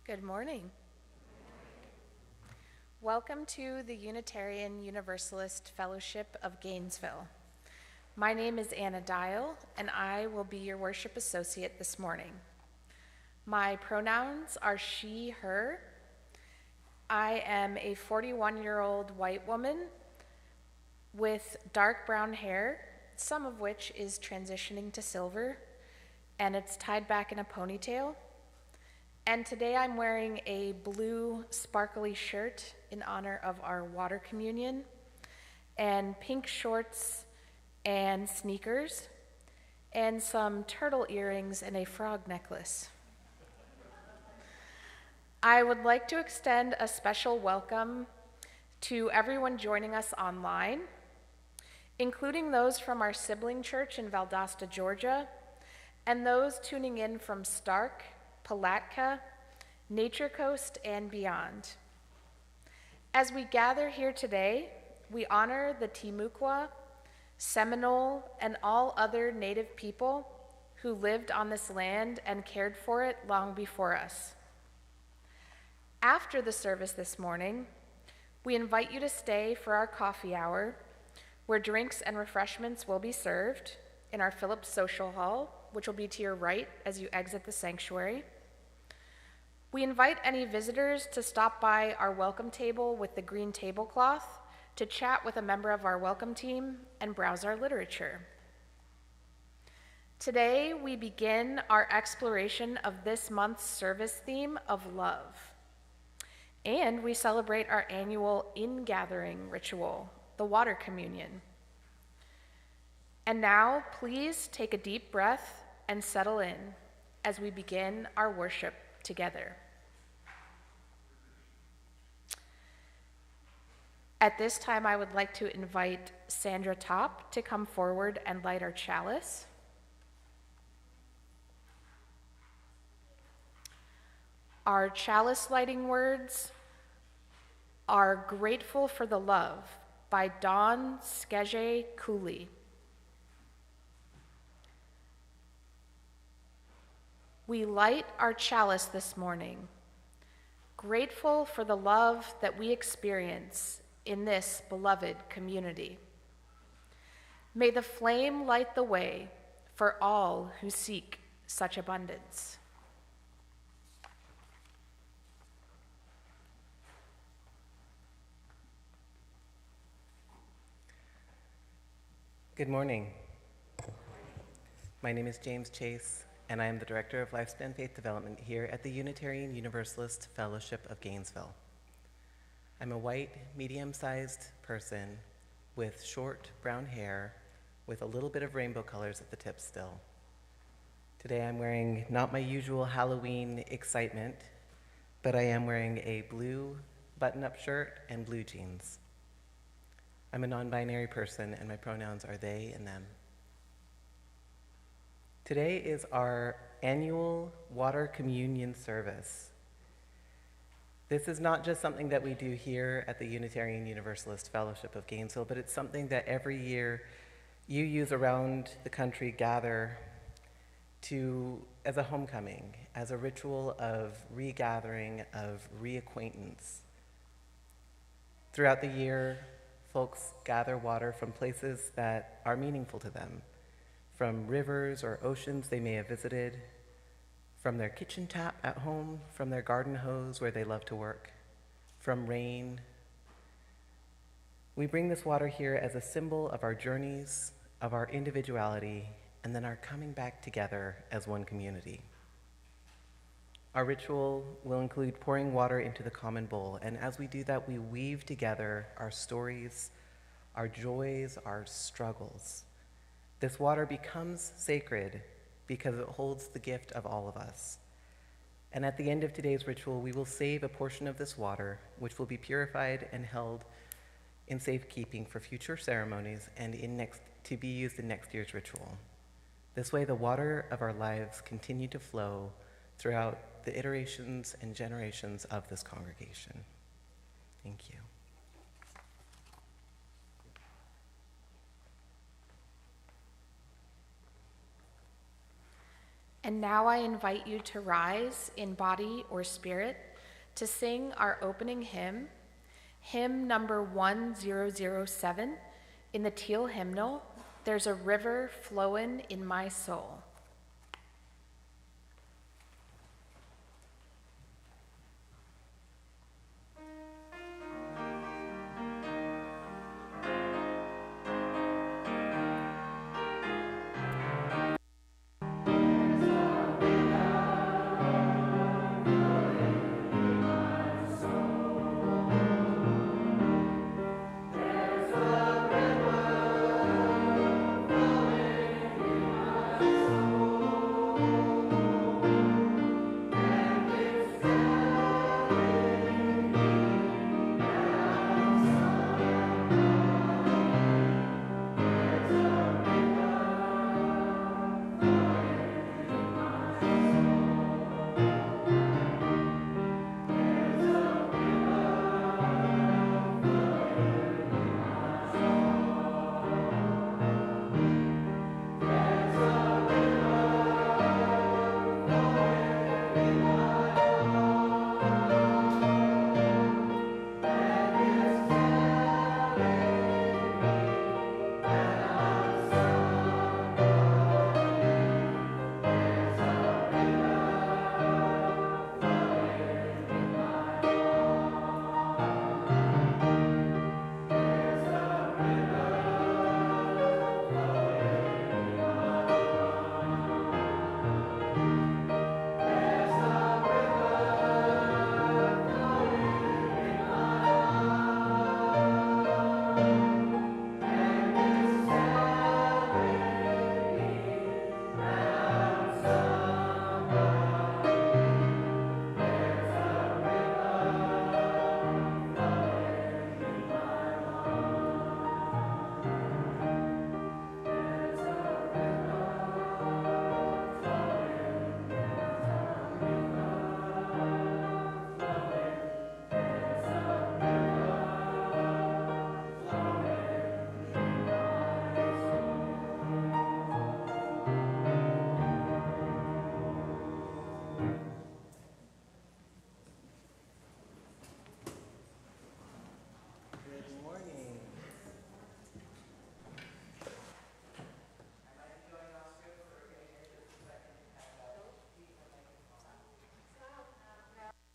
Good morning. Welcome to the Unitarian Universalist Fellowship of Gainesville. My name is Anna Dial, and I will be your worship associate this morning. My pronouns are she, her. I am a 41-year-old white woman with dark brown hair, some of which is transitioning to silver, and it's tied back in a ponytail. And today I'm wearing a blue sparkly shirt in honor of our water communion, and pink shorts and sneakers, and some turtle earrings and a frog necklace. I would like to extend a special welcome to everyone joining us online, including those from our sibling church in Valdosta, Georgia, and those tuning in from Stark, Palatka, Nature Coast, and beyond. As we gather here today, we honor the Timucua, Seminole, and all other Native people who lived on this land and cared for it long before us. After the service this morning, we invite you to stay for our coffee hour, where drinks and refreshments will be served in our Phillips Social Hall, which will be to your right as you exit the sanctuary. We invite any visitors to stop by our welcome table with the green tablecloth to chat with a member of our welcome team and browse our literature. Today, we begin our exploration of this month's service theme of love. And we celebrate our annual in-gathering ritual, the water communion. And now, please take a deep breath and settle in as we begin our worship together. At this time, I would like to invite Sandra Top to come forward and light our chalice. Our chalice lighting words are Grateful for the Love by Dawn Skege Cooley. We light our chalice this morning, grateful for the love that we experience in this beloved community. May the flame light the way for all who seek such abundance. Good morning. My name is James Chase, and I am the Director of Lifespan Faith Development here at the Unitarian Universalist Fellowship of Gainesville. I'm a white, medium-sized person with short brown hair with a little bit of rainbow colors at the tip still. Today I'm wearing not my usual Halloween excitement, but I am wearing a blue button-up shirt and blue jeans. I'm a non-binary person, and my pronouns are they and them. Today is our annual water communion service. This is not just something that we do here at the Unitarian Universalist Fellowship of Gainesville, but it's something that every year UUs around the country gather to as a homecoming, as a ritual of regathering, of reacquaintance. Throughout the year, folks gather water from places that are meaningful to them, from rivers or oceans they may have visited, from their kitchen tap at home, from their garden hose where they love to work, from rain. We bring this water here as a symbol of our journeys, of our individuality, and then our coming back together as one community. Our ritual will include pouring water into the common bowl, and as we do that, we weave together our stories, our joys, our struggles. This water becomes sacred because it holds the gift of all of us. And at the end of today's ritual, we will save a portion of this water, which will be purified and held in safekeeping for future ceremonies and to be used in next year's ritual. This way, the water of our lives continue to flow throughout the iterations and generations of this congregation. Thank you. And now I invite you to rise in body or spirit to sing our opening hymn, hymn number 1007 in the Teal hymnal, There's a River Flowin' in My Soul.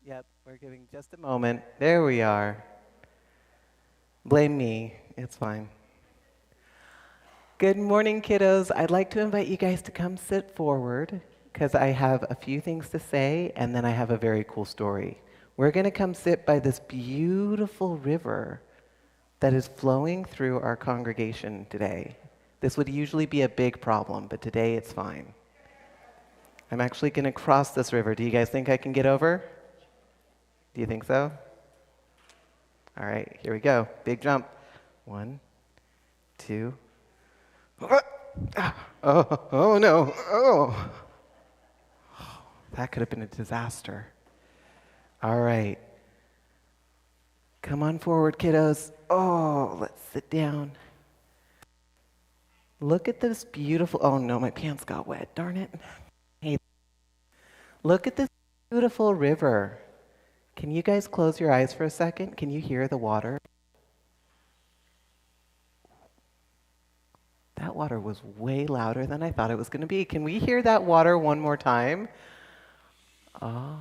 Yep, we're giving just a moment. There we are. Blame me. It's fine. Good morning, kiddos. I'd like to invite you guys to come sit forward because I have a few things to say and then I have a very cool story. We're going to come sit by this beautiful river that is flowing through our congregation today. This would usually be a big problem, but today it's fine. I'm actually going to cross this river. Do you guys think I can get over? Do you think so? All right, here we go. Big jump. 1, 2. Oh no. Oh. That could have been a disaster. All right. Come on forward, kiddos. Oh, let's sit down. Look at this beautiful, oh no, my pants got wet, darn it. Hey, look at this beautiful river. Can you guys close your eyes for a second? Can you hear the water? That water was way louder than I thought it was going to be. Can we hear that water one more time? Oh.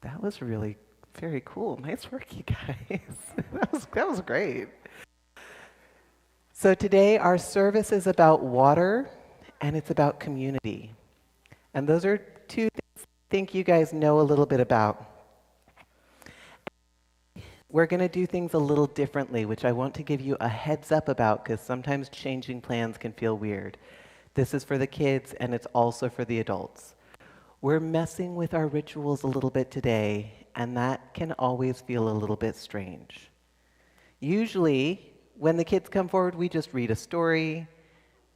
That was really very cool. Nice work, you guys. that was great. So today our service is about water and it's about community. And those are two things I think you guys know a little bit about. We're going to do things a little differently, which I want to give you a heads up about because sometimes changing plans can feel weird. This is for the kids and it's also for the adults. We're messing with our rituals a little bit today, and that can always feel a little bit strange. Usually, when the kids come forward, we just read a story,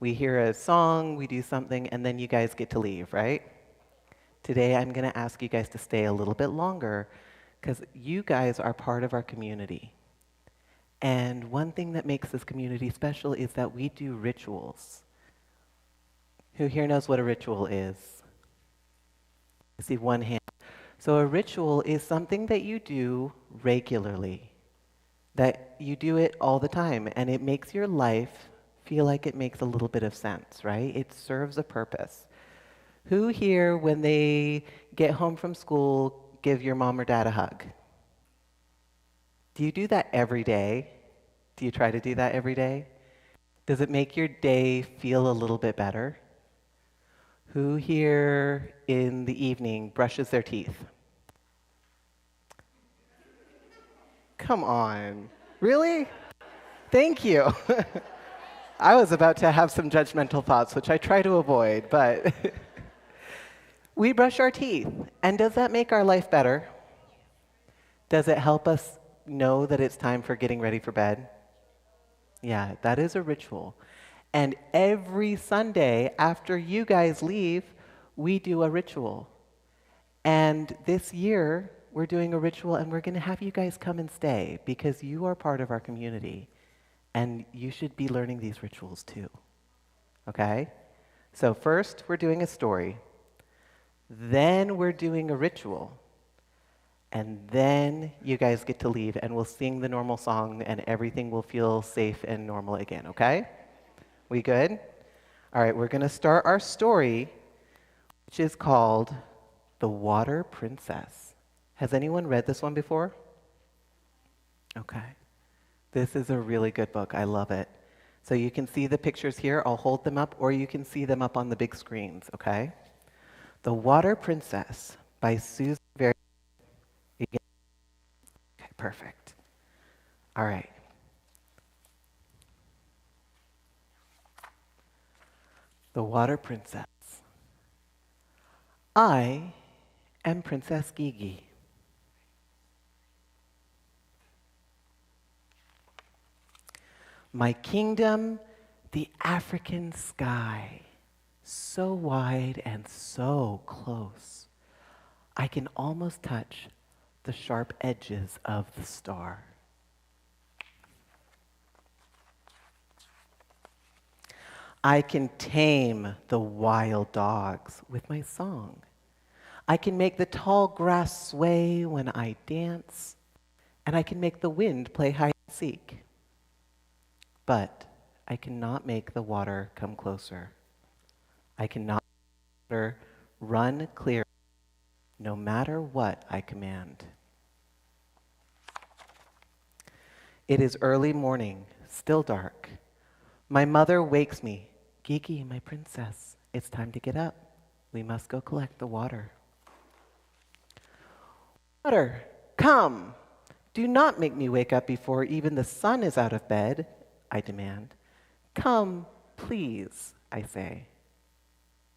we hear a song, we do something, and then you guys get to leave, right? Today, I'm going to ask you guys to stay a little bit longer because you guys are part of our community. And one thing that makes this community special is that we do rituals. Who here knows what a ritual is? I see one hand. So a ritual is something that you do regularly, that you do it all the time, and it makes your life feel like it makes a little bit of sense, right? It serves a purpose. Who here, when they get home from school, give your mom or dad a hug? Do you do that every day? Do you try to do that every day? Does it make your day feel a little bit better? Who here in the evening brushes their teeth? Come on. Really? Thank you. I was about to have some judgmental thoughts, which I try to avoid, but we brush our teeth. And does that make our life better? Does it help us know that it's time for getting ready for bed? Yeah, that is a ritual. And every Sunday after you guys leave, we do a ritual. And this year, we're doing a ritual, and we're going to have you guys come and stay because you are part of our community. And you should be learning these rituals too. Okay? So first, we're doing a story. Then we're doing a ritual. And then you guys get to leave, and we'll sing the normal song, and everything will feel safe and normal again, okay? We good? All right, we're going to start our story, which is called The Water Princess. Has anyone read this one before? Okay. This is a really good book. I love it. So you can see the pictures here. I'll hold them up, or you can see them up on the big screens, okay? The Water Princess by Susan Very. Okay, perfect. All right. The Water Princess. I am Princess Gigi. My kingdom, the African sky, so wide and so close. I can almost touch the sharp edges of the star. I can tame the wild dogs with my song. I can make the tall grass sway when I dance, and I can make the wind play hide and seek. But I cannot make the water come closer. I cannot make the water run clear, no matter what I command. It is early morning, still dark. My mother wakes me. Gigi, my princess, it's time to get up. We must go collect the water. Water, come! Do not make me wake up before even the sun is out of bed, I demand. Come, please, I say.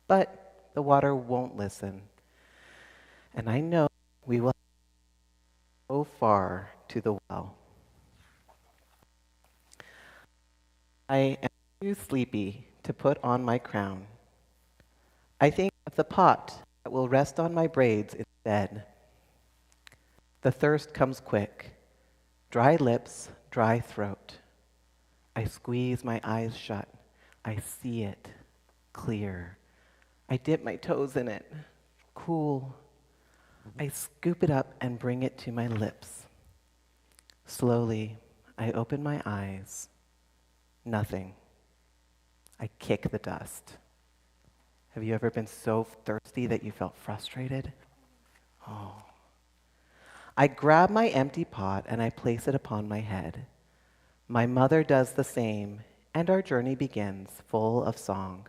But the water won't listen. And I know we will go far to the well. I am too sleepy to put on my crown. I think of the pot that will rest on my braids instead. The thirst comes quick. Dry lips, dry throat. I squeeze my eyes shut. I see it, clear. I dip my toes in it, cool. I scoop it up and bring it to my lips. Slowly, I open my eyes. Nothing. I kick the dust. Have you ever been so thirsty that you felt frustrated? Oh. I grab my empty pot and I place it upon my head. My mother does the same, and our journey begins full of song.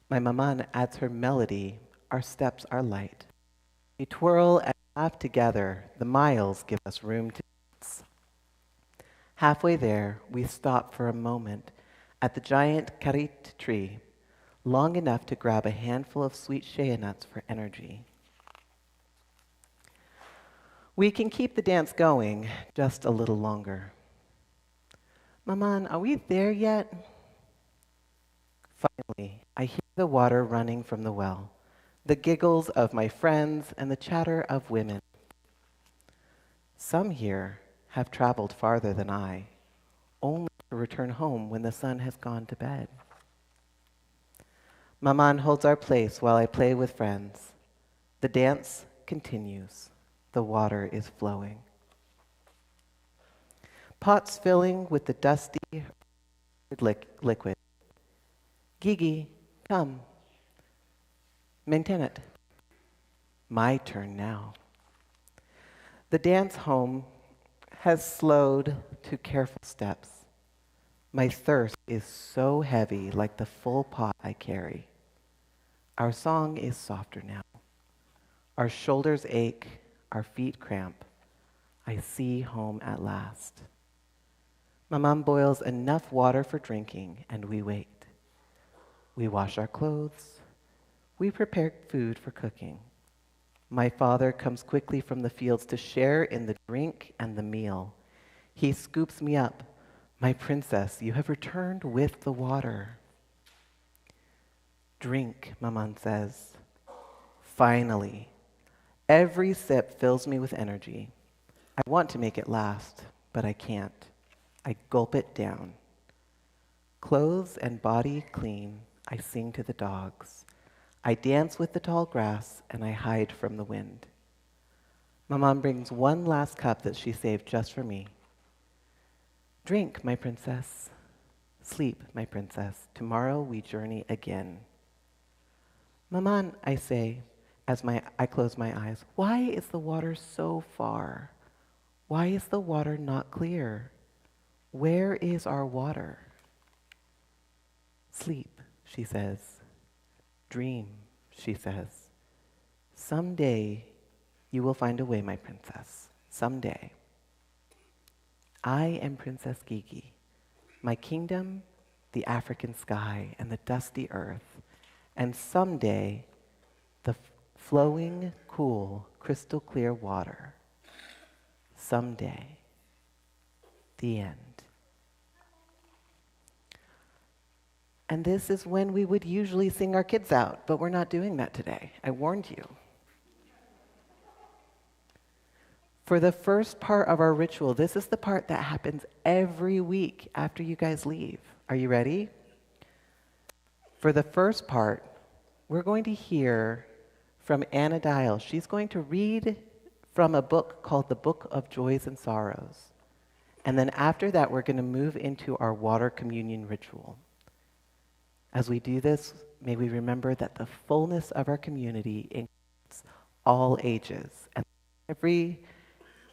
My maman adds her melody, our steps are light. We twirl and laugh together, the miles give us room to dance. Halfway there, we stop for a moment at the giant karit tree, long enough to grab a handful of sweet shea nuts for energy. We can keep the dance going just a little longer. Maman, are we there yet? Finally, I hear the water running from the well, the giggles of my friends and the chatter of women. Some here have traveled farther than I, only to return home when the sun has gone to bed. Maman holds our place while I play with friends. The dance continues. The water is flowing. Pots filling with the dusty liquid. Gigi, come. Maintain it. My turn now. The dance home has slowed to careful steps. My thirst is so heavy, like the full pot I carry. Our song is softer now. Our shoulders ache, our feet cramp. I see home at last. Maman boils enough water for drinking, and we wait. We wash our clothes. We prepare food for cooking. My father comes quickly from the fields to share in the drink and the meal. He scoops me up. My princess, you have returned with the water. Drink, Maman says. Finally. Every sip fills me with energy. I want to make it last, but I can't. I gulp it down. Clothes and body clean, I sing to the dogs. I dance with the tall grass, and I hide from the wind. Maman brings one last cup that she saved just for me. Drink, my princess. Sleep, my princess. Tomorrow we journey again. Maman, I say, as I close my eyes, why is the water so far? Why is the water not clear? Where is our water? Sleep, she says. Dream, she says. Someday you will find a way, my princess. Someday. I am Princess Gigi. My kingdom, the African sky and the dusty earth. And someday, the flowing, cool, crystal clear water. Someday. The end. And this is when we would usually sing our kids out, but we're not doing that today. I warned you. For the first part of our ritual, this is the part that happens every week after you guys leave. Are you ready? For the first part, we're going to hear from Anna Dial. She's going to read from a book called The Book of Joys and Sorrows. And then after that, we're going to move into our water communion ritual. As we do this, may we remember that the fullness of our community includes all ages. And every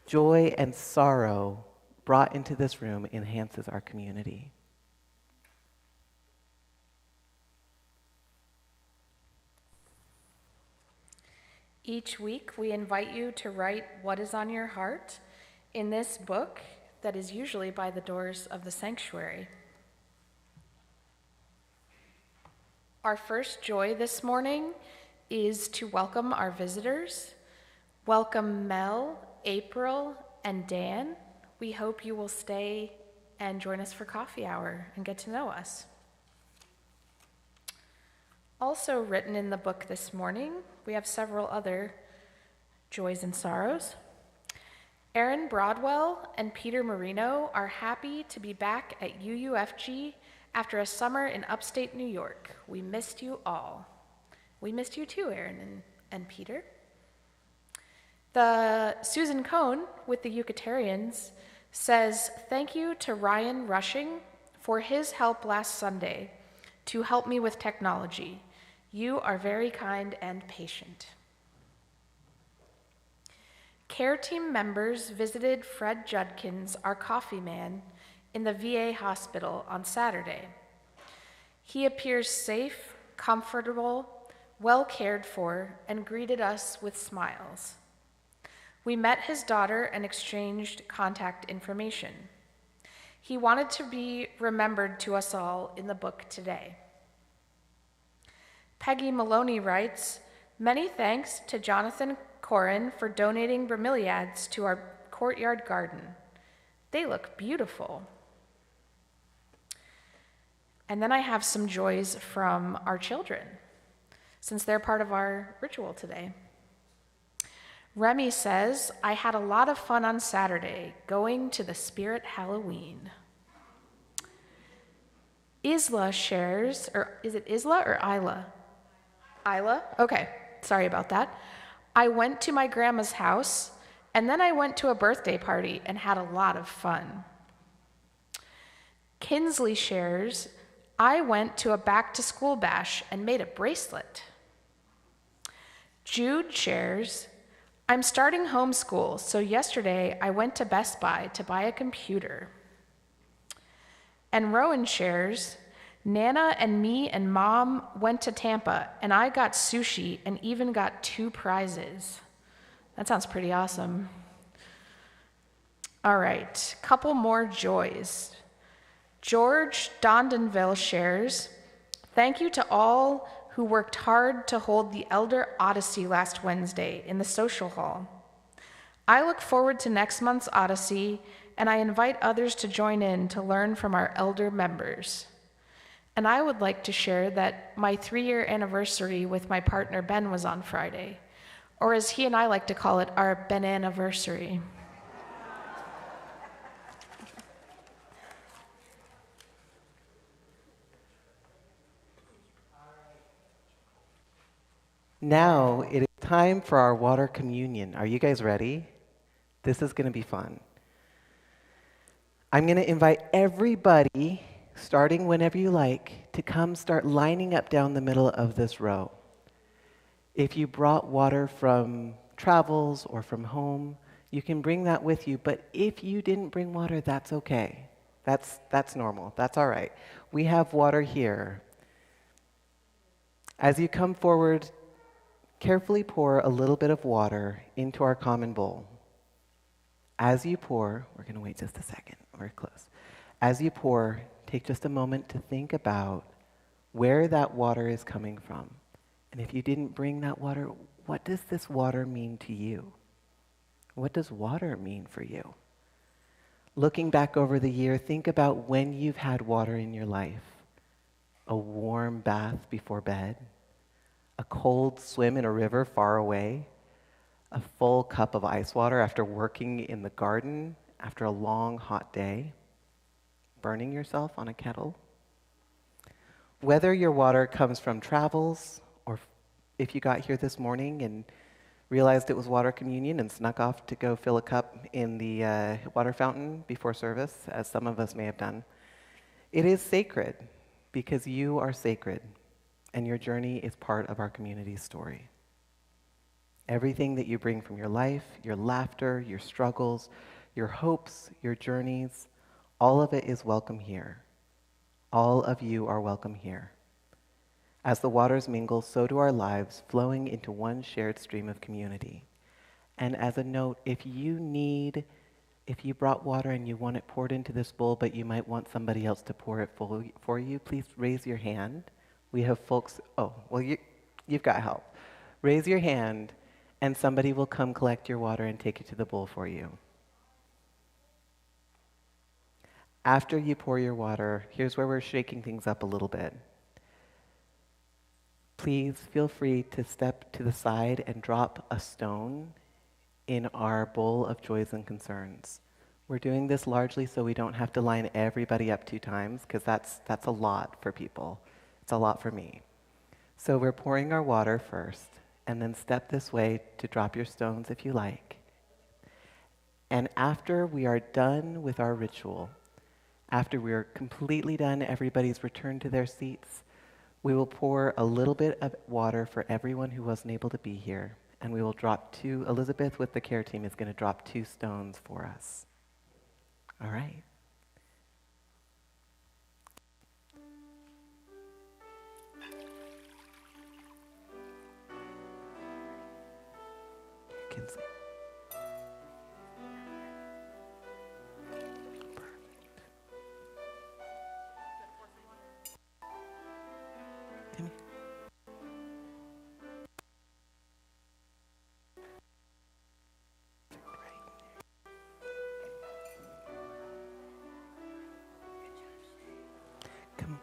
joy and sorrow brought into this room enhances our community. Each week, we invite you to write what is on your heart in this book that is usually by the doors of the sanctuary. Our first joy this morning is to welcome our visitors. Welcome Mel, April, and Dan. We hope you will stay and join us for coffee hour and get to know us. Also written in the book this morning, we have several other joys and sorrows. Aaron Broadwell and Peter Marino are happy to be back at UUFG after a summer in upstate New York. We missed you all. We missed you too, Aaron and Peter. The Susan Cohn with the Eucatarians says, thank you to Ryan Rushing for his help last Sunday to help me with technology. You are very kind and patient. Care team members visited Fred Judkins, our coffee man, in the VA hospital on Saturday. He appears safe, comfortable, well cared for, and greeted us with smiles. We met his daughter and exchanged contact information. He wanted to be remembered to us all in the book today. Peggy Maloney writes, many thanks to Jonathan Corin for donating bromeliads to our courtyard garden. They look beautiful. And then I have some joys from our children, since they're part of our ritual today. Remy says, I had a lot of fun on Saturday going to the Spirit Halloween. Isla shares, or is it Isla or Isla? Isla? Okay, sorry about that. I went to my grandma's house, and then I went to a birthday party and had a lot of fun. Kinsley shares, I went to a back to school bash and made a bracelet. Jude shares, I'm starting homeschool, so yesterday I went to Best Buy to buy a computer. And Rowan shares, Nana and me and Mom went to Tampa, and I got sushi and even got 2 prizes. That sounds pretty awesome. All right, couple more joys. George Dondonville shares, thank you to all who worked hard to hold the Elder Odyssey last Wednesday in the social hall. I look forward to next month's Odyssey, and I invite others to join in to learn from our elder members. And I would like to share that my 3-year anniversary with my partner Ben was on Friday, or as he and I like to call it, our Ben-anniversary. Now it is time for our water communion. Are you guys ready? This is going to be fun. I'm going to invite everybody, starting whenever you like, to come start lining up down the middle of this row. If you brought water from travels or from home, you can bring that with you. But if you didn't bring water, that's okay. That's normal. That's all right. We have water here. As you come forward, carefully pour a little bit of water into our common bowl. As you pour, we're going to wait just a second. We're close. As you pour, take just a moment to think about where that water is coming from. And if you didn't bring that water, what does this water mean to you? What does water mean for you? Looking back over the year, think about when you've had water in your life. A warm bath before bed, a cold swim in a river far away, a full cup of ice water after working in the garden after a long hot day, burning yourself on a kettle. Whether your water comes from travels or if you got here this morning and realized it was water communion and snuck off to go fill a cup in the water fountain before service, as some of us may have done, it is sacred because you are sacred and your journey is part of our community's story. Everything that you bring from your life, your laughter, your struggles, your hopes, your journeys, all of it is welcome here. All of you are welcome here. As the waters mingle, so do our lives, flowing into one shared stream of community. And as a note, if you brought water and you want it poured into this bowl, but you might want somebody else to pour it for you, please raise your hand. We have folks, you've got help. Raise your hand, and somebody will come collect your water and take it to the bowl for you. After you pour your water, here's where we're shaking things up a little bit. Please feel free to step to the side and drop a stone in our bowl of joys and concerns. We're doing this largely so we don't have to line everybody up 2 times, because that's a lot for people. It's a lot for me. So we're pouring our water first, and then step this way to drop your stones if you like. And after we are done with our ritual, after we are completely done, everybody's returned to their seats, we will pour a little bit of water for everyone who wasn't able to be here. And we will drop 2, Elizabeth with the care team is going to drop 2 stones for us. All right. Kinsley. Come here. Come.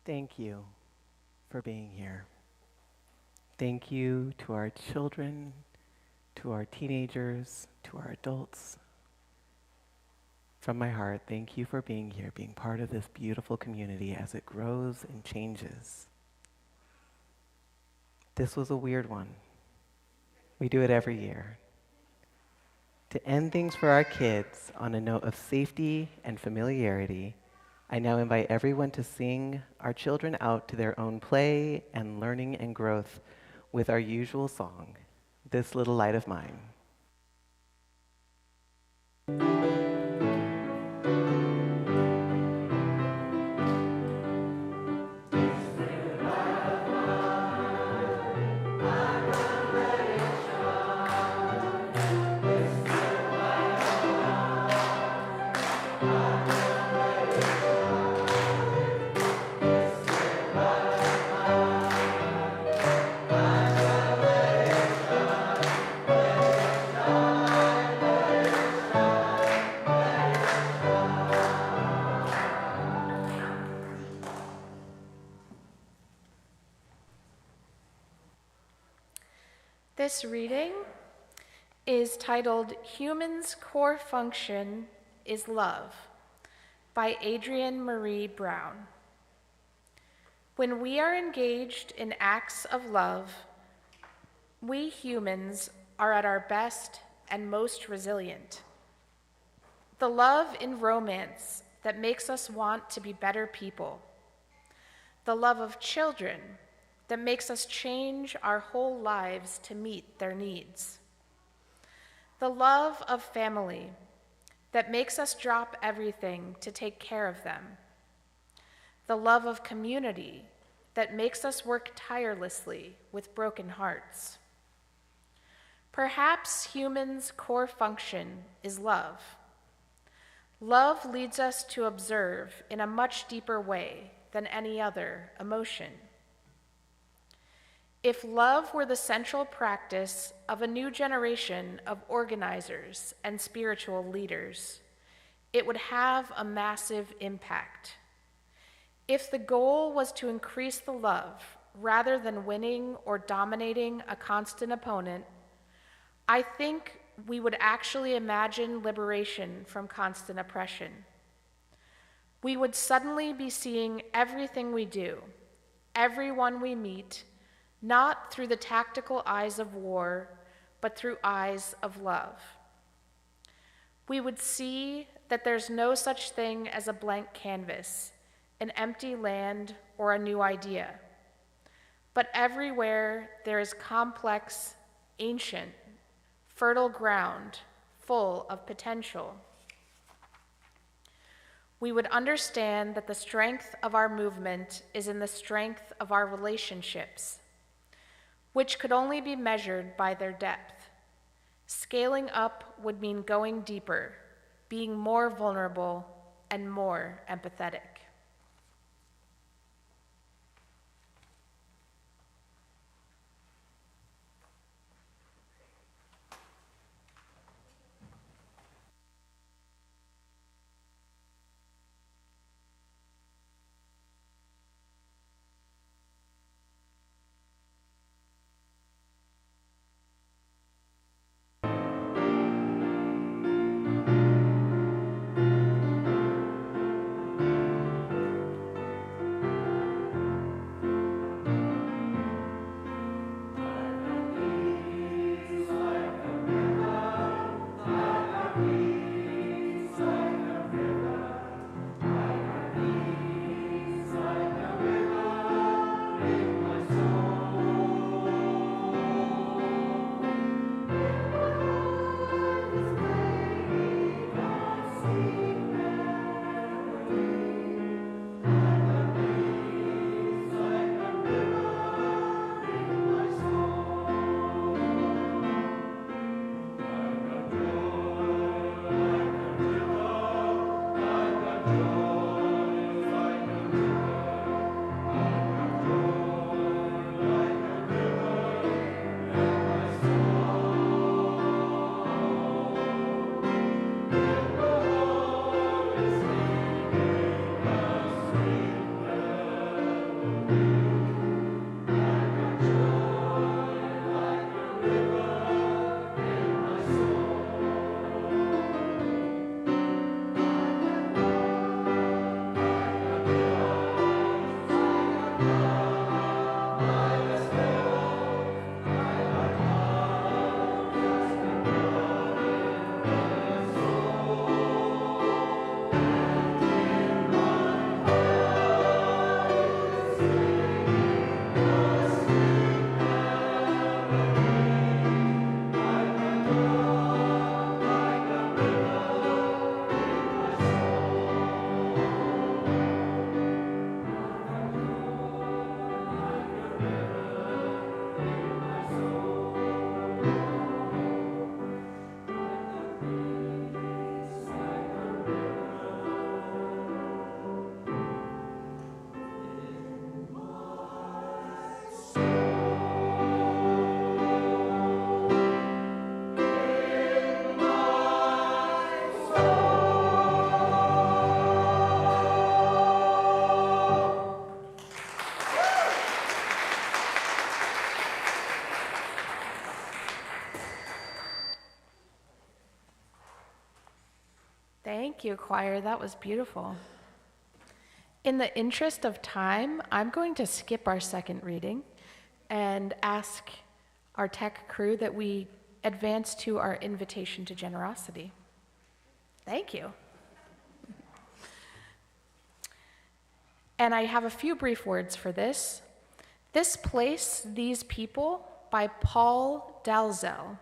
Thank you for being here. Thank you to our children, to our teenagers, to our adults. From my heart, thank you for being here, being part of this beautiful community as it grows and changes. This was a weird one. We do it every year. To end things for our kids on a note of safety and familiarity, I now invite everyone to sing our children out to their own play and learning and growth with our usual song, This Little Light of Mine. This reading is titled Humans' Core Function is Love by Adrienne Marie Brown. When we are engaged in acts of love, we humans are at our best and most resilient. The love in romance that makes us want to be better people. The love of children that makes us change our whole lives to meet their needs. The love of family that makes us drop everything to take care of them. The love of community that makes us work tirelessly with broken hearts. Perhaps humans' core function is love. Love leads us to observe in a much deeper way than any other emotion. If love were the central practice of a new generation of organizers and spiritual leaders, it would have a massive impact. If the goal was to increase the love rather than winning or dominating a constant opponent, I think we would actually imagine liberation from constant oppression. We would suddenly be seeing everything we do, everyone we meet, not through the tactical eyes of war, but through eyes of love. We would see that there's no such thing as a blank canvas, an empty land, or a new idea. But everywhere there is complex, ancient, fertile ground full of potential. We would understand that the strength of our movement is in the strength of our relationships, which could only be measured by their depth. Scaling up would mean going deeper, being more vulnerable, and more empathetic. Thank you, choir. That was beautiful. In the interest of time, I'm going to skip our second reading and ask our tech crew that we advance to our invitation to generosity. Thank you. And I have a few brief words for this. This Place, These People by Paul Dalzell.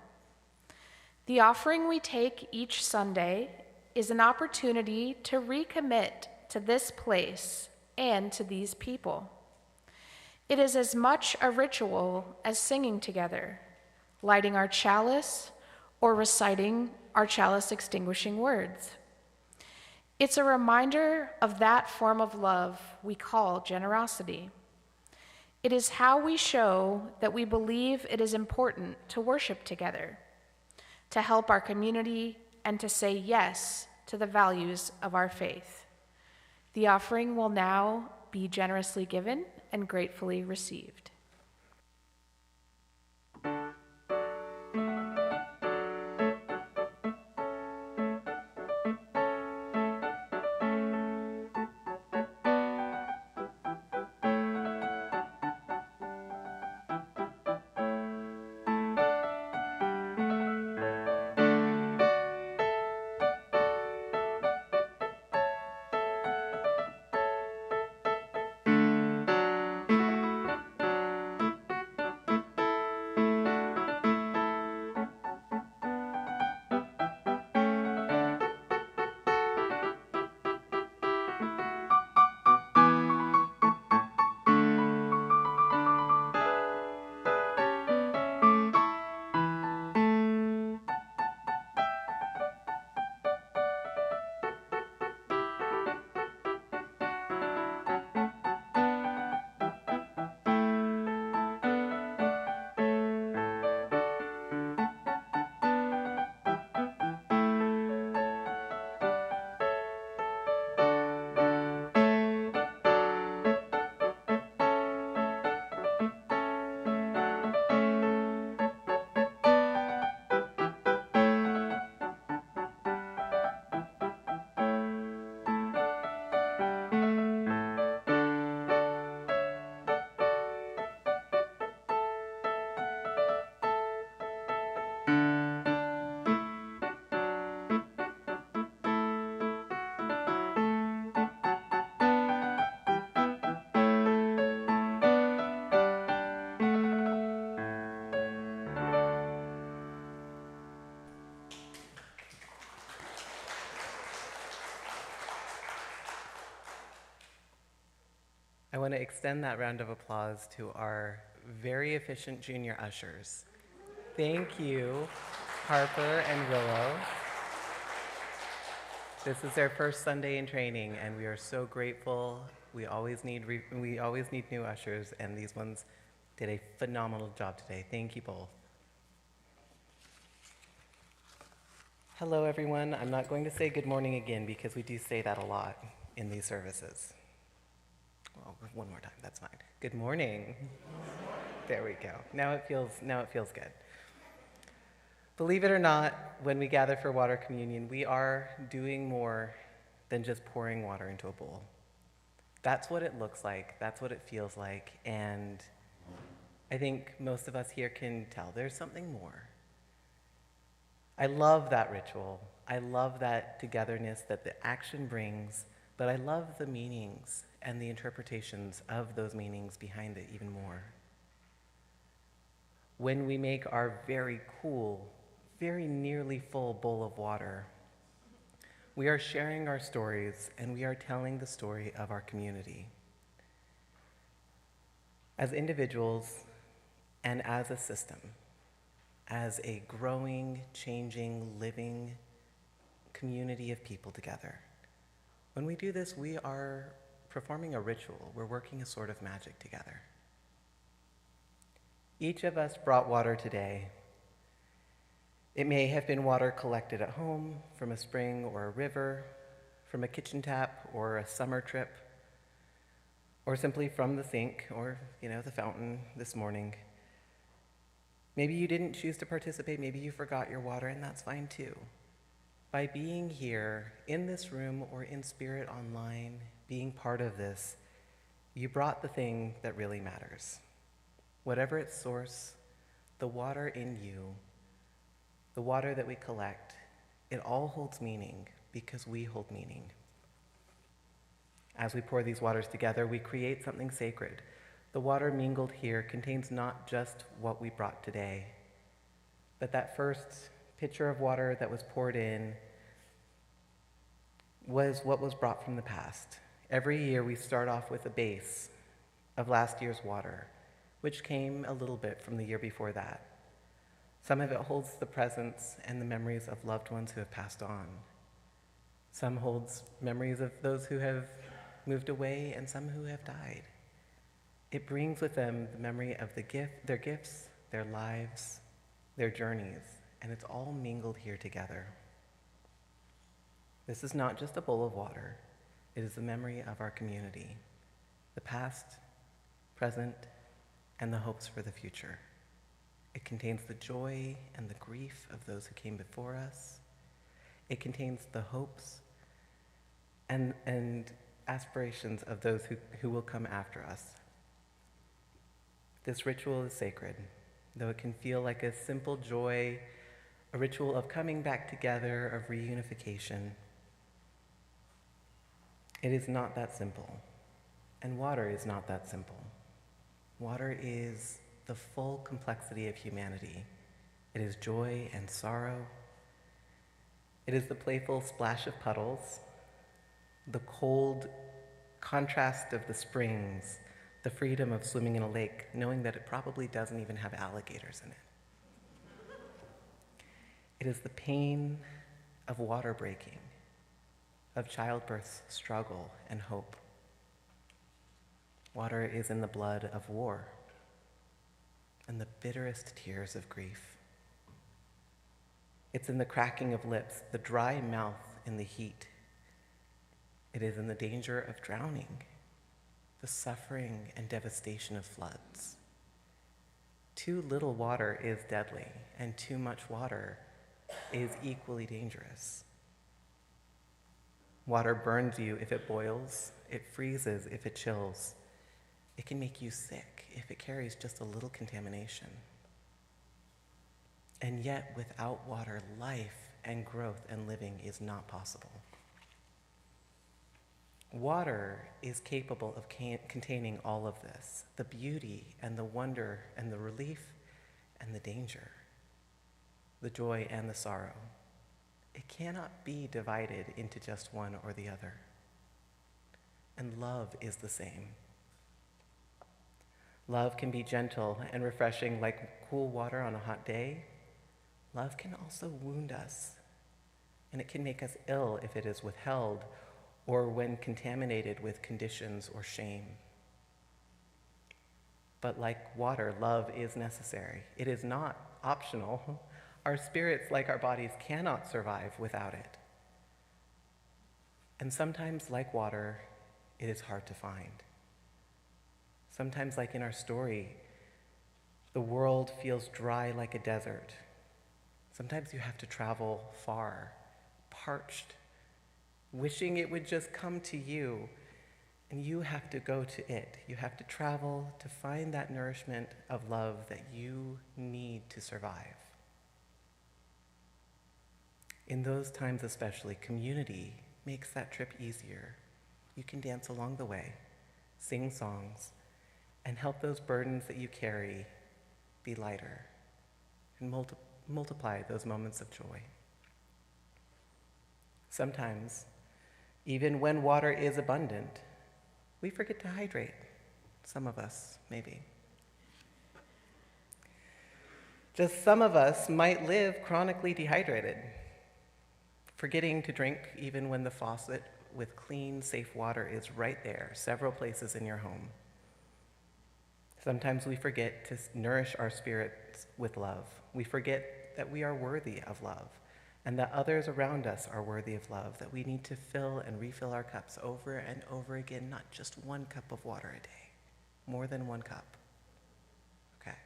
The offering we take each Sunday is an opportunity to recommit to this place and to these people. It is as much a ritual as singing together, lighting our chalice, or reciting our chalice extinguishing words. It's a reminder of that form of love we call generosity. It is how we show that we believe it is important to worship together, to help our community, and to say yes to the values of our faith. The offering will now be generously given and gratefully received. I want to extend that round of applause to our very efficient junior ushers. Thank you, Harper and Willow. This is their first Sunday in training, and we are so grateful. We always need new ushers, and these ones did a phenomenal job today. Thank you both. Hello, everyone. I'm not going to say good morning again because we do say that a lot in these services. Well, one more time, that's fine. Good morning. There we go. Now it feels good. Believe it or not, when we gather for water communion, we are doing more than just pouring water into a bowl. That's what it looks like, that's what it feels like, and I think most of us here can tell there's something more. I love that ritual. I love that togetherness that the action brings, but I love the meanings and the interpretations of those meanings behind it even more. When we make our very cool, very nearly full bowl of water, we are sharing our stories and we are telling the story of our community. As individuals and as a system, as a growing, changing, living community of people together. When we do this, we are performing a ritual. We're working a sort of magic together. Each of us brought water today. It may have been water collected at home, from a spring or a river, from a kitchen tap or a summer trip, or simply from the sink or, the fountain this morning. Maybe you didn't choose to participate, maybe you forgot your water, and that's fine too. By being here in this room or in spirit online, being part of this, you brought the thing that really matters. Whatever its source, the water in you, the water that we collect, it all holds meaning because we hold meaning. As we pour these waters together, we create something sacred. The water mingled here contains not just what we brought today, but that first pitcher of water that was poured in was what was brought from the past. Every year we start off with a base of last year's water, which came a little bit from the year before that. Some of it holds the presence and the memories of loved ones who have passed on. Some holds memories of those who have moved away and some who have died. It brings with them the memory of their gifts, their lives, their journeys, and it's all mingled here together. This is not just a bowl of water. It is the memory of our community, the past, present, and the hopes for the future. It contains the joy and the grief of those who came before us. It contains the hopes and aspirations of those who will come after us. This ritual is sacred, though it can feel like a simple joy, a ritual of coming back together, of reunification. It is not that simple, and water is not that simple. Water is the full complexity of humanity. It is joy and sorrow. It is the playful splash of puddles, the cold contrast of the springs, the freedom of swimming in a lake, knowing that it probably doesn't even have alligators in it. It is the pain of water breaking, of childbirth's struggle and hope. Water is in the blood of war and the bitterest tears of grief. It's in the cracking of lips, the dry mouth in the heat. It is in the danger of drowning, the suffering and devastation of floods. Too little water is deadly, and too much water is equally dangerous. Water burns you if it boils, it freezes if it chills. It can make you sick if it carries just a little contamination. And yet, without water, life and growth and living is not possible. Water is capable of containing all of this, the beauty and the wonder and the relief and the danger, the joy and the sorrow. It cannot be divided into just one or the other. And love is the same. Love can be gentle and refreshing like cool water on a hot day. Love can also wound us, and it can make us ill if it is withheld or when contaminated with conditions or shame. But like water, love is necessary. It is not optional. Our spirits, like our bodies, cannot survive without it. And sometimes, like water, it is hard to find. Sometimes, like in our story, the world feels dry like a desert. Sometimes you have to travel far, parched, wishing it would just come to you, and you have to go to it. You have to travel to find that nourishment of love that you need to survive. In those times especially, community makes that trip easier. You can dance along the way, sing songs, and help those burdens that you carry be lighter, and multiply those moments of joy. Sometimes, even when water is abundant, we forget to hydrate. Some of us, maybe. Just some of us might live chronically dehydrated, forgetting to drink even when the faucet with clean, safe water is right there, several places in your home. Sometimes we forget to nourish our spirits with love. We forget that we are worthy of love and that others around us are worthy of love, that we need to fill and refill our cups over and over again, not just one cup of water a day, more than one cup. Okay.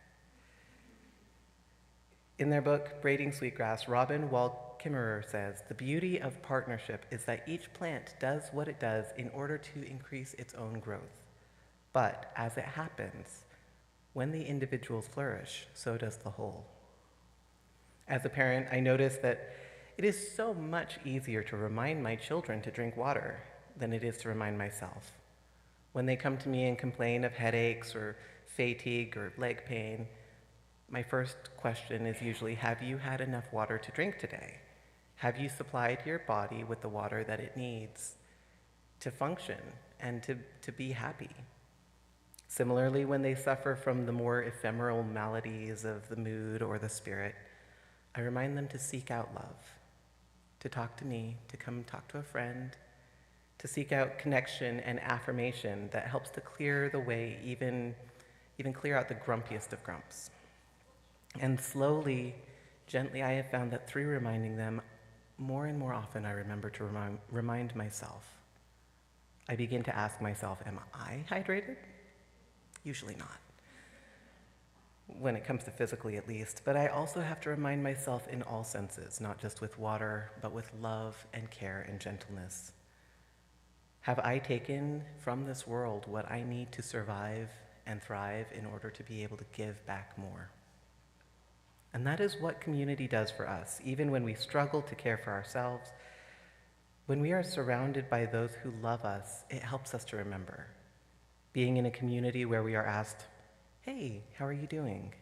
In their book, Braiding Sweetgrass, Robin Wall Kimmerer says, "The beauty of partnership is that each plant does what it does in order to increase its own growth. But as it happens, when the individuals flourish, so does the whole." As a parent, I notice that it is so much easier to remind my children to drink water than it is to remind myself. When they come to me and complain of headaches or fatigue or leg pain, my first question is usually, have you had enough water to drink today? Have you supplied your body with the water that it needs to function and to be happy? Similarly, when they suffer from the more ephemeral maladies of the mood or the spirit, I remind them to seek out love, to talk to me, to come talk to a friend, to seek out connection and affirmation that helps to clear the way, even clear out the grumpiest of grumps. And slowly, gently, I have found that through reminding them, more and more often I remember to remind myself. I begin to ask myself, am I hydrated? Usually not, when it comes to physically at least, but I also have to remind myself in all senses, not just with water, but with love and care and gentleness. Have I taken from this world what I need to survive and thrive in order to be able to give back more? And that is what community does for us, even when we struggle to care for ourselves. When we are surrounded by those who love us, it helps us to remember. Being in a community where we are asked, hey, how are you doing?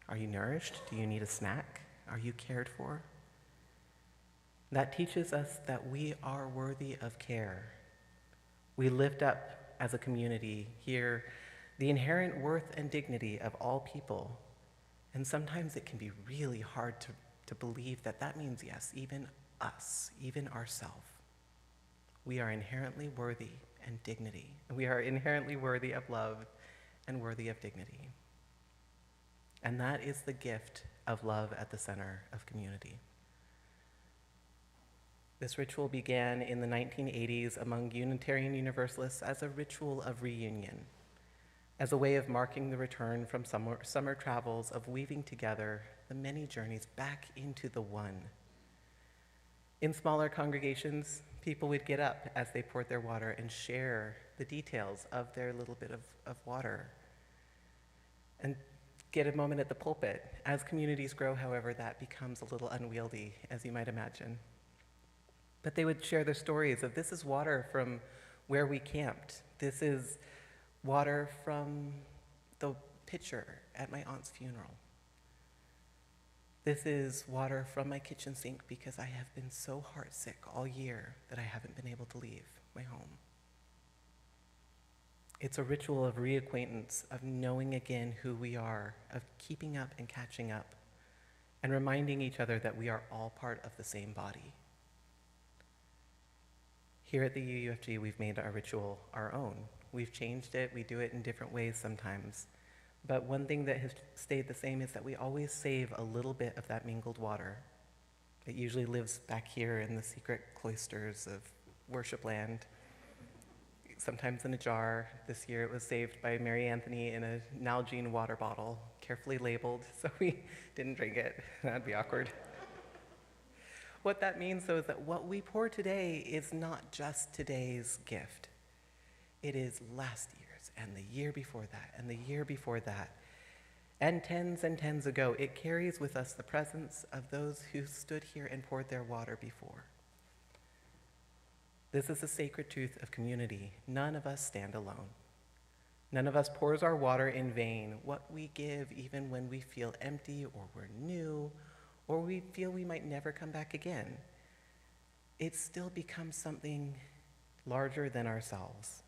Are you nourished? Do you need a snack? Are you cared for? That teaches us that we are worthy of care. We lift up as a community here the inherent worth and dignity of all people. And sometimes it can be really hard to believe that that means, yes, even us, even ourselves. We are inherently worthy and dignity. We are inherently worthy of love and worthy of dignity. And that is the gift of love at the center of community. This ritual began in the 1980s among Unitarian Universalists as a ritual of reunion, as a way of marking the return from summer travels, of weaving together the many journeys back into the one. In smaller congregations, people would get up as they poured their water and share the details of their little bit of water and get a moment at the pulpit. As communities grow, however, that becomes a little unwieldy, as you might imagine. But they would share their stories of, this is water from where we camped. This is water from the pitcher at my aunt's funeral. This is water from my kitchen sink because I have been so heartsick all year that I haven't been able to leave my home. It's a ritual of reacquaintance, of knowing again who we are, of keeping up and catching up, and reminding each other that we are all part of the same body. Here at the UUFG, we've made our ritual our own. We've changed it, we do it in different ways sometimes. But one thing that has stayed the same is that we always save a little bit of that mingled water. It usually lives back here in the secret cloisters of worship land, sometimes in a jar. This year it was saved by Mary Anthony in a Nalgene water bottle, carefully labeled, so we didn't drink it. That'd be awkward. What that means, though, is that what we pour today is not just today's gift. It is last year's, and the year before that, and the year before that, and tens ago. It carries with us the presence of those who stood here and poured their water before. This is the sacred truth of community. None of us stand alone. None of us pours our water in vain. What we give, even when we feel empty or we're new, or we feel we might never come back again, it still becomes something larger than ourselves.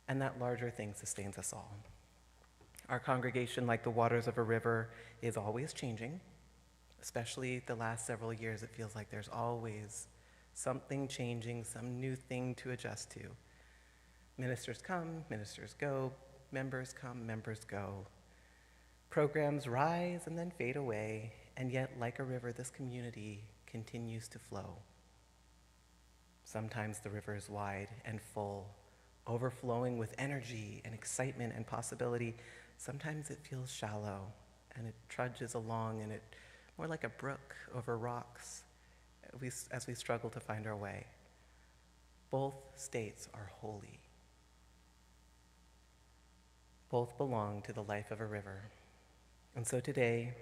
And that larger thing sustains us all. Our congregation, like the waters of a river, is always changing. Especially the last several years, it feels like there's always something changing, some new thing to adjust to. Ministers come, ministers go, members come, members go. Programs rise and then fade away, and yet, like a river, this community continues to flow. Sometimes the river is wide and full, overflowing with energy and excitement and possibility. Sometimes it feels shallow, and it trudges along, and it more like a brook over rocks as we struggle to find our way. Both states are holy. Both belong to the life of a river. And so today,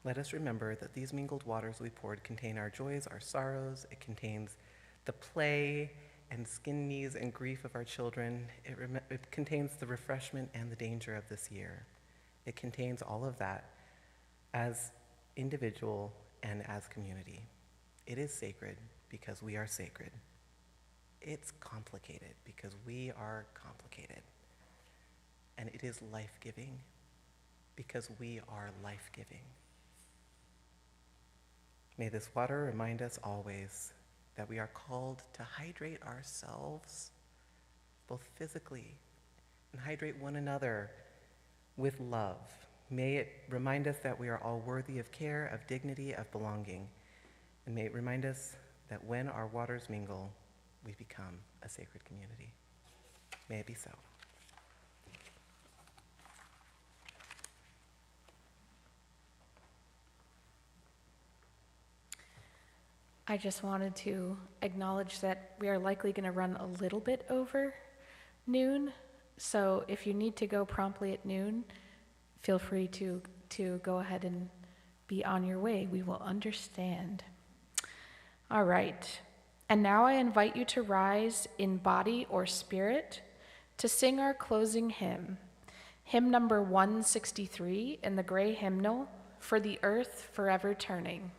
let us remember that these mingled waters we poured contain our joys, our sorrows. It contains the play and skin knees and grief of our children. It contains the refreshment and the danger of this year. It contains all of that as individual and as community. It is sacred because we are sacred. It's complicated because we are complicated. And it is life-giving because we are life-giving. May this water remind us always that we are called to hydrate ourselves, both physically, and hydrate one another with love. May it remind us that we are all worthy of care, of dignity, of belonging. And may it remind us that when our waters mingle, we become a sacred community. May it be so. I just wanted to acknowledge that we are likely going to run a little bit over noon. So if you need to go promptly at noon, feel free to go ahead and be on your way. We will understand. All right. And now I invite you to rise in body or spirit to sing our closing hymn, hymn number 163 in the gray hymnal, For the Earth Forever Turning.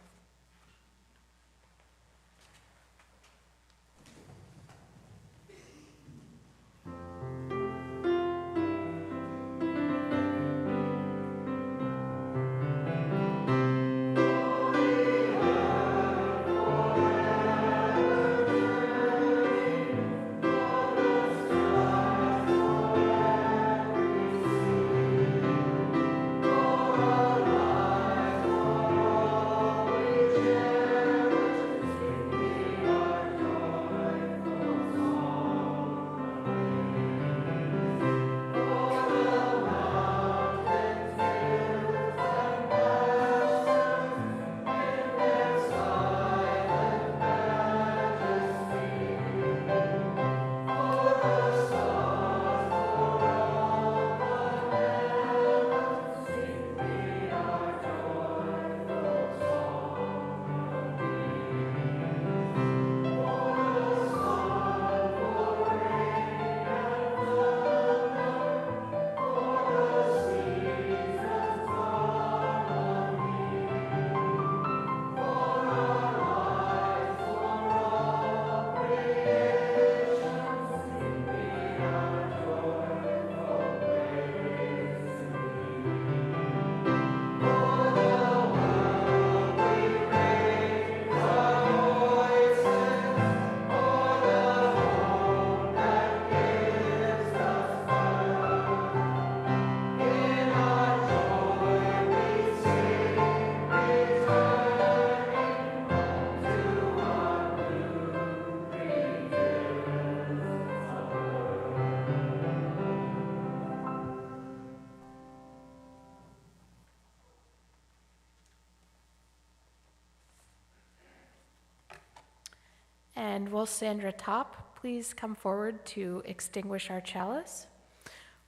And will Sandra Top please come forward to extinguish our chalice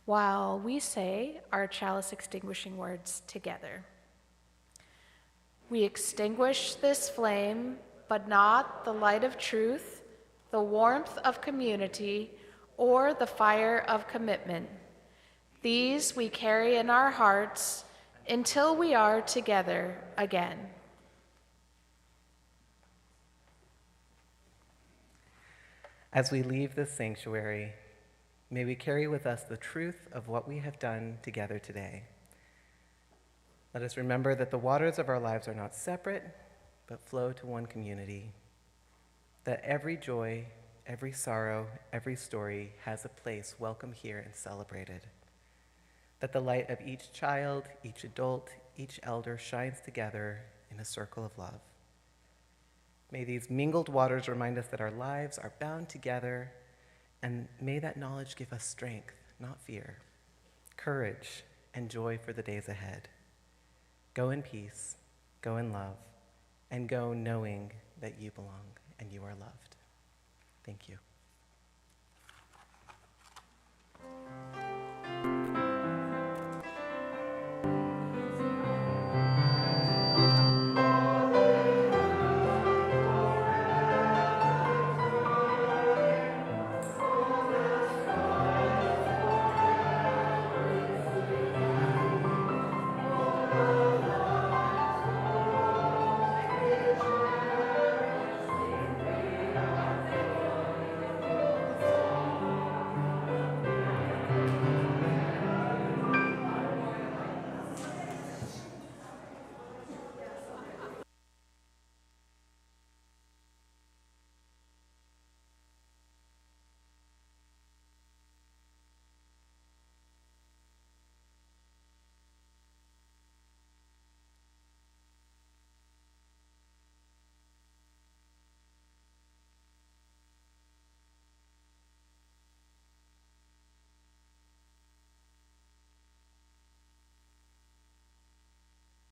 while we say our chalice extinguishing words together. We extinguish this flame, but not the light of truth, the warmth of community, or the fire of commitment. These we carry in our hearts until we are together again. As we leave this sanctuary, may we carry with us the truth of what we have done together today. Let us remember that the waters of our lives are not separate, but flow to one community. That every joy, every sorrow, every story has a place welcome here and celebrated. That the light of each child, each adult, each elder shines together in a circle of love. May these mingled waters remind us that our lives are bound together, and may that knowledge give us strength, not fear, courage, and joy for the days ahead. Go in peace, go in love, and go knowing that you belong and you are loved. Thank you.